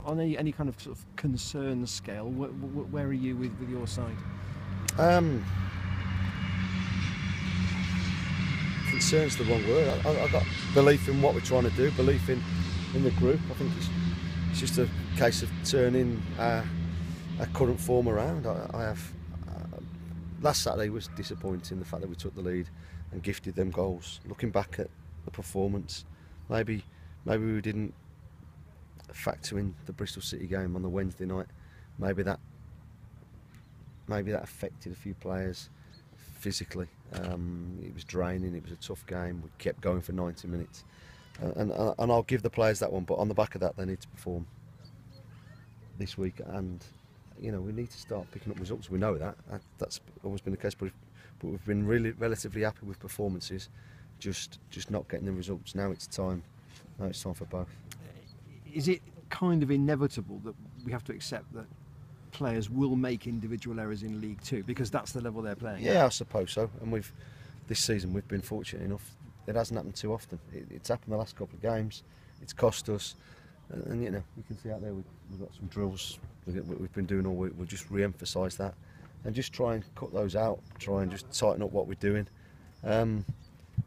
on any kind of sort of concern scale, where are you with your side? Concern's the wrong word. I've got belief in what we're trying to do, belief in the group. I think it's just a case of turning our current form around. I have last Saturday was disappointing, the fact that we took the lead and gifted them goals. Looking back at the performance, maybe we didn't factor in the Bristol City game on the Wednesday night. Maybe that affected a few players physically. It was draining, it was a tough game, we kept going for 90 minutes. And I'll give the players that one, but on the back of that they need to perform this week, and we need to start picking up results. We know that's always been the case, but we've been really relatively happy with performances, just not getting the results. Now it's time for both. Is it kind of inevitable that we have to accept that players will make individual errors in League Two because that's the level they're playing at? Yeah, I suppose so. And this season we've been fortunate enough. It hasn't happened too often. It's happened the last couple of games. It's cost us, and you can see out there we've got some drills we've been doing all week. We'll just re-emphasise that and just try and cut those out. Try and just tighten up what we're doing.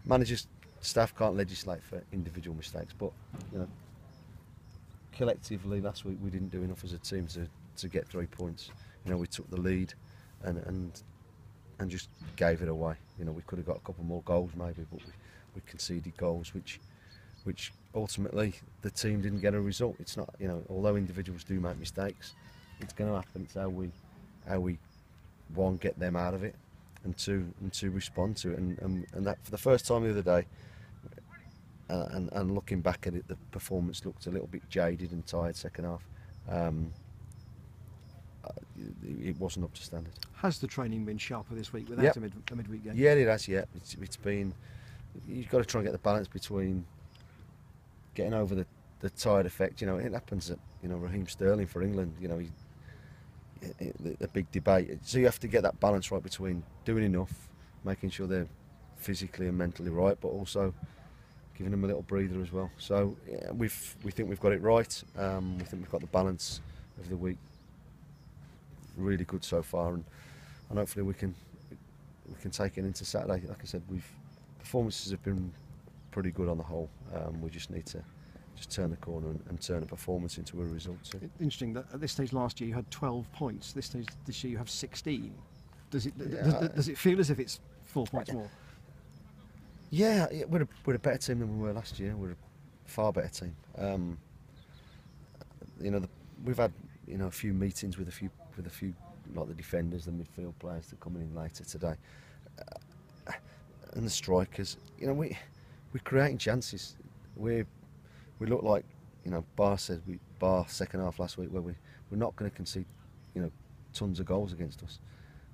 Managers, staff can't legislate for individual mistakes, but collectively last week we didn't do enough as a team to get 3 points. We took the lead and just gave it away. We could have got a couple more goals maybe, but we conceded goals which ultimately the team didn't get a result. It's not, although individuals do make mistakes, it's going to happen. It's how we one, get them out of it, and two respond to it. And that for the first time the other day, and looking back at it, the performance looked a little bit jaded and tired second half. It wasn't up to standard. Has the training been sharper this week without a midweek game? Yeah, it has. Yeah, it's been. You've got to try and get the balance between getting over the tired effect. It happens at Raheem Sterling for England. The big debate. So you have to get that balance right between doing enough, making sure they're physically and mentally right, but also giving them a little breather as well. So we think we've got it right. We think we've got the balance of the week really good so far, and hopefully we can take it into Saturday. Like I said, performances have been pretty good on the whole. We just need to turn the corner and turn a performance into a result. Interesting that at this stage last year you had 12 points. This year you have 16. Does it feel as if it's 4 points more? Yeah, we're a better team than we were last year. We're a far better team. We've had a few meetings with a few like the defenders, the midfield players that are coming in later today, and the strikers. We're creating chances. We look like, Bar second half last week, where we're not going to concede tons of goals against us.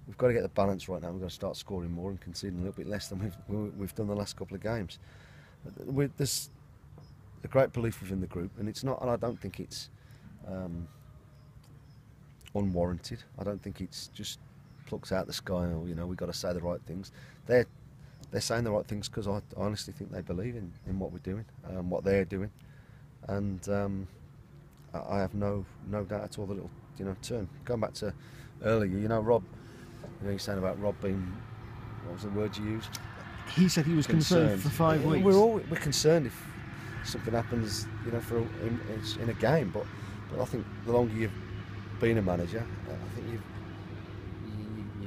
We've got to get the balance right now. We've got to start scoring more and conceding a little bit less than we've done the last couple of games. There's a great belief within the group, and I don't think it's unwarranted. I don't think it's just plucked out the sky, or we've got to say the right things. They're saying the right things because I honestly think they believe in what we're doing, what they're doing, and I have no doubt at all that it'll turn. Going back to earlier, Rob, you're saying about Rob being, what was the word you used? He said he was concerned for 5 weeks. We're concerned if something happens, in a game, but I think the longer you've been a manager, I think you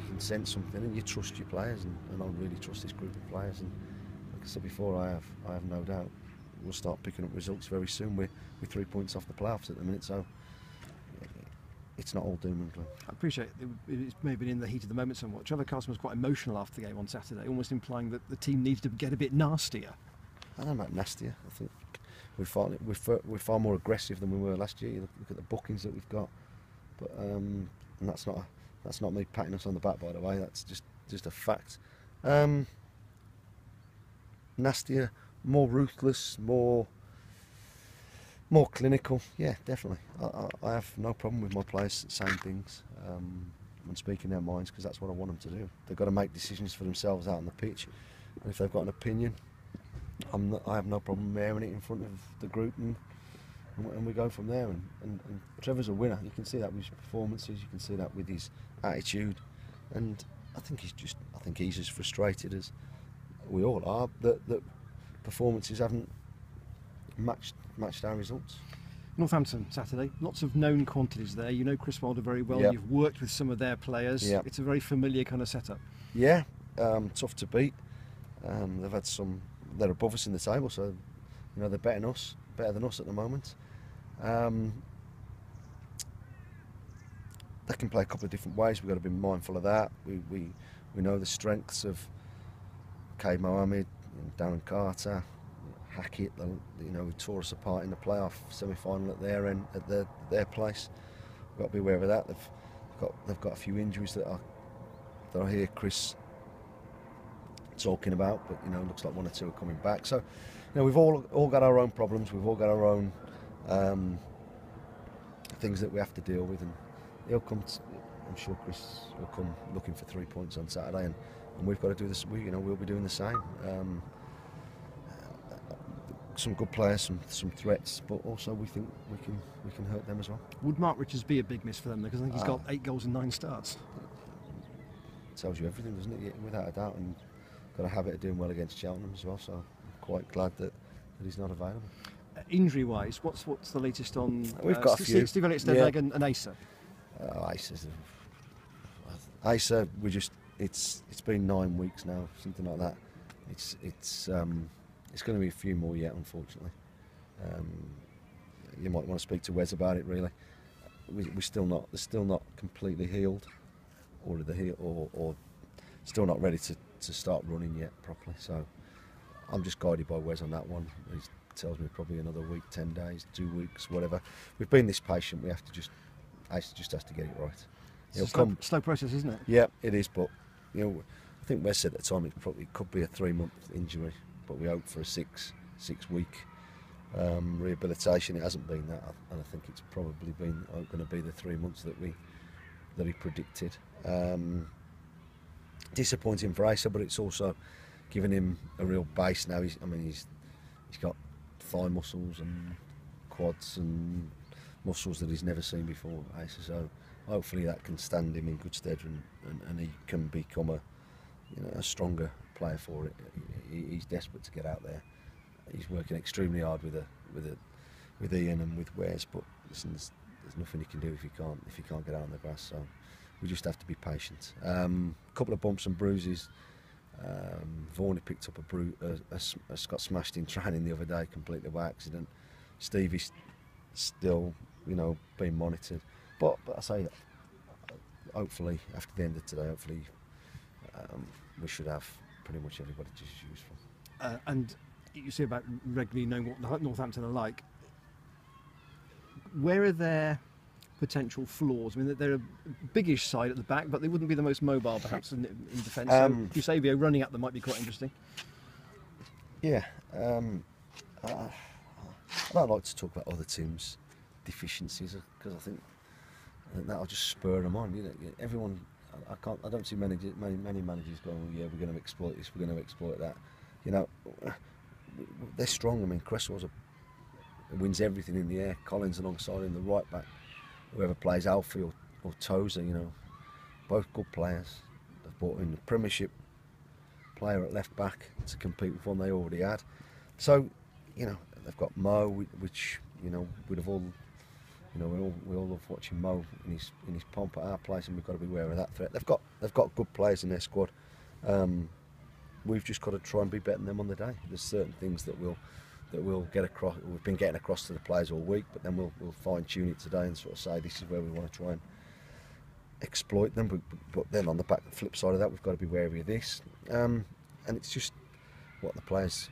can sense something, and you trust your players, and I really trust this group of players. And like I said before, I have no doubt we'll start picking up results very soon. We're 3 points off the playoffs at the minute, so it's not all doom and gloom. I appreciate it may have been in the heat of the moment somewhat. Trevor Carson was quite emotional after the game on Saturday, almost implying that the team needed to get a bit nastier. I don't know about nastier. I think we're far more aggressive than we were last year. You look at the bookings that we've got, but and that's not me patting us on the back, by the way. That's just a fact. Nastier, more ruthless, more clinical. Yeah, definitely. I have no problem with my players saying things and speaking their minds, because that's what I want them to do. They've got to make decisions for themselves out on the pitch, and if they've got an opinion, I have no problem airing it in front of the group and and we go from there. And Trevor's a winner. You can see that with his performances. You can see that with his attitude. And I think he's as frustrated as we all are that performances haven't matched our results. Northampton Saturday, lots of known quantities there. You know Chris Wilder very well. Yep. You've worked with some of their players. Yep. It's a very familiar kind of setup. Yeah, tough to beat. They've had they're above us in the table, so they're better than us at the moment. They can play a couple of different ways. We've got to be mindful of that. We know the strengths of Cade Mohammed, Darren Carter, Hackett. Who tore us apart in the playoff semi-final at their end, at their place. We've got to be aware of that. They've got a few injuries that I hear Chris talking about, but looks like one or two are coming back. So we've all got our own problems. We've all got our own things that we have to deal with, and he'll come. I'm sure Chris will come looking for 3 points on Saturday, and we've got to do this. We'll be doing the same. Some good players, some threats, but also we think we can hurt them as well. Would Mark Richards be a big miss for them? Because I think he's got 8 goals in 9 starts. It tells you everything, doesn't it? Without a doubt, and got a habit of doing well against Cheltenham as well. So I'm quite glad that he's not available. Injury-wise, what's the latest on? We've got a few. Steve Elliott, Leg and Asa. Asa, it's been 9 weeks now, something like that. It's going to be a few more yet, unfortunately. You might want to speak to Wes about it. Really, they're still not completely healed, or still not ready to start running yet properly. So I'm just guided by Wes on that one. He tells me probably another week, 10 days, 2 weeks, whatever. We've been this patient. Asa just has to get it right. It's a slow process, isn't it? Yeah, it is. But I think Wes said at the time it could be a 3-month injury, but we hope for a 6-week rehabilitation. It hasn't been that, and I think it's probably been going to be the 3 months that he predicted. Disappointing for Asa, but it's also given him a real base now. He's got thigh muscles and quads and muscles that he's never seen before, Asa. So hopefully that can stand him in good stead, and he can become a stronger player for it. He's desperate to get out there. He's working extremely hard with Ian and with Wes, but listen, there's nothing he can do if he can't get out on the grass. So we just have to be patient. A couple of bumps and bruises. Vaughan picked up got smashed in training the other day, completely by accident. Stevie's still, being monitored. But I say, hopefully after the end of today, we should have pretty much everybody to choose from. And you say about regularly knowing what Northampton are like. Where are their potential flaws? I mean, they're a biggish side at the back, but they wouldn't be the most mobile, perhaps, in defence. So Eusebio running at them might be quite interesting. Yeah. I don't like to talk about other teams' deficiencies, because I think that'll just spur them on. Everyone. I don't see many managers going, "Oh, yeah, we're going to exploit this, we're going to exploit that." They're strong. I mean, Cresswell's wins everything in the air. Collins alongside him, the right back, whoever plays Alfie or Tozer, both good players. They've brought in a Premiership player at left back to compete with one they already had. So, they've got Mo, which we'd have all. We all love watching Mo in his pomp at our place, and we've got to be aware of that threat. They've got good players in their squad. We've just got to try and be better than them on the day. There's certain things that we'll get across. We've been getting across to the players all week, but then we'll fine tune it today and sort of say this is where we want to try and exploit them. But then on the flip side of that, we've got to be wary of this. And it's just what the players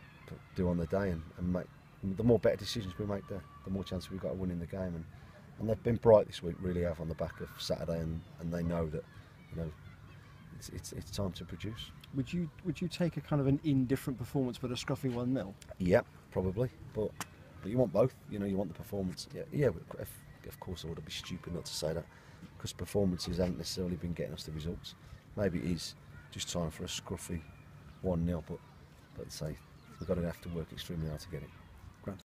do on the day, and make. The more better decisions we make there, the more chance we've got of winning the game. And they've been bright this week, really have, on the back of Saturday, and they know that it's time to produce. Would you take a kind of an indifferent performance but a scruffy 1-0? Yeah, probably. But you want both. You want the performance. Yeah. Of course, I would be stupid not to say that, because performances haven't necessarily been getting us the results. Maybe it is just time for a scruffy 1-0, but say we've got to have to work extremely hard to get it.